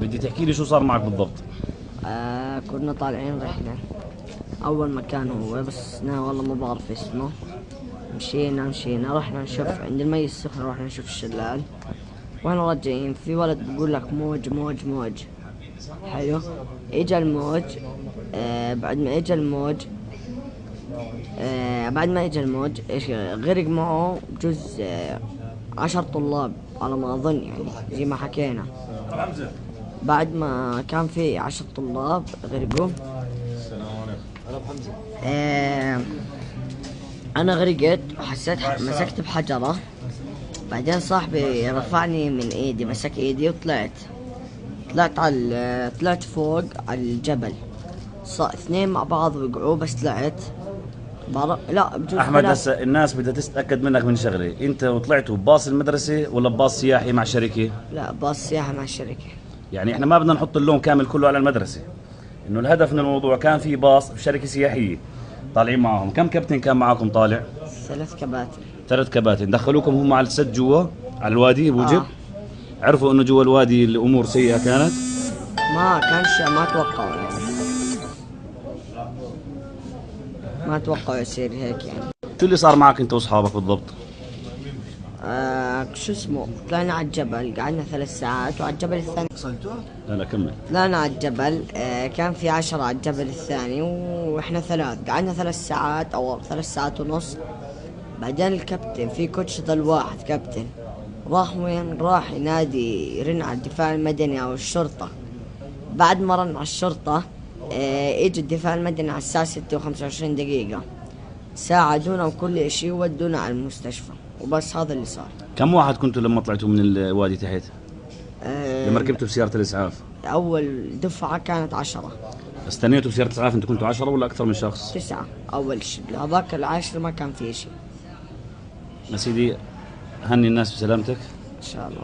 بدي تحكي لي شو صار معك بالضبط. كنا طالعين رحلة. أول مكان هو بس أنا والله ما بعرف اسمه. مشينا رحنا نشوف عند المي السخنة، رحنا نشوف الشلال. واحنا راجعين في ولد بيقول لك موج موج موج. حلو. اجا الموج. بعد ما اجا الموج ايش غرق معه بجوز 10 طلاب على ما اظن، يعني زي ما حكينا. بعد ما كان في 10 طلاب غرقوا. انا غرقت وحسيت مسكت بحجرة. بعدين صاحبي رفعني من ايدي، مسك ايدي وطلعت. طلعت فوق على الجبل. اثنين مع بعض وقعوا بس طلعت. لا بجوز احمد، هسه الناس بدها تتاكد منك من شغله، انت طلعتوا بباص المدرسه ولا بباص سياحي مع شركه؟ لا، باص سياحة مع الشركة. يعني احنا ما بدنا نحط اللوم كامل كله على المدرسه، انه الهدف من الموضوع كان في باص بشركه سياحيه طالعين معهم. كم كابتن كان معاكم طالع؟ 3 كباتن. 3 كباتن. دخلوكم هم على السد جوا على الوادي بوجب؟ عرفوا انه جوا الوادي الامور سيئه كانت؟ ما كانش، ما توقعوا يعني. ما توقعوا يصير هيك يعني. شو اللي صار معك انت واصحابك بالضبط؟ شو اسمه، طلعنا على الجبل، قعدنا 3 ساعات، وعلى الجبل الثاني لا كمل. طلعنا على الجبل. كان في 10 على الجبل الثاني واحنا 3، قعدنا 3 ساعات او 3 ساعات ونص. بعدين الكابتن في كوتش ضل واحد كابتن، راح وين؟ راح ينادي، يرن على الدفاع المدني او الشرطة. بعد ما رن على الشرطة اجى الدفاع المدني على الساعة 6:25 دقيقة، ساعدونا وكل اشي وودونا على المستشفى، وبس هذا اللي صار. كم واحد كنتوا لما طلعتوا من الوادي تحت؟ لما ركبتوا بسيارة الإسعاف؟ أول دفعة كانت 10. استنيتوا بسيارة الإسعاف أنتوا كنتوا 10 ولا أكثر من شخص؟ 9 أول شيء، هذاك العاشر ما كان فيه شيء. يا سيدي، هني الناس بسلامتك إن شاء الله.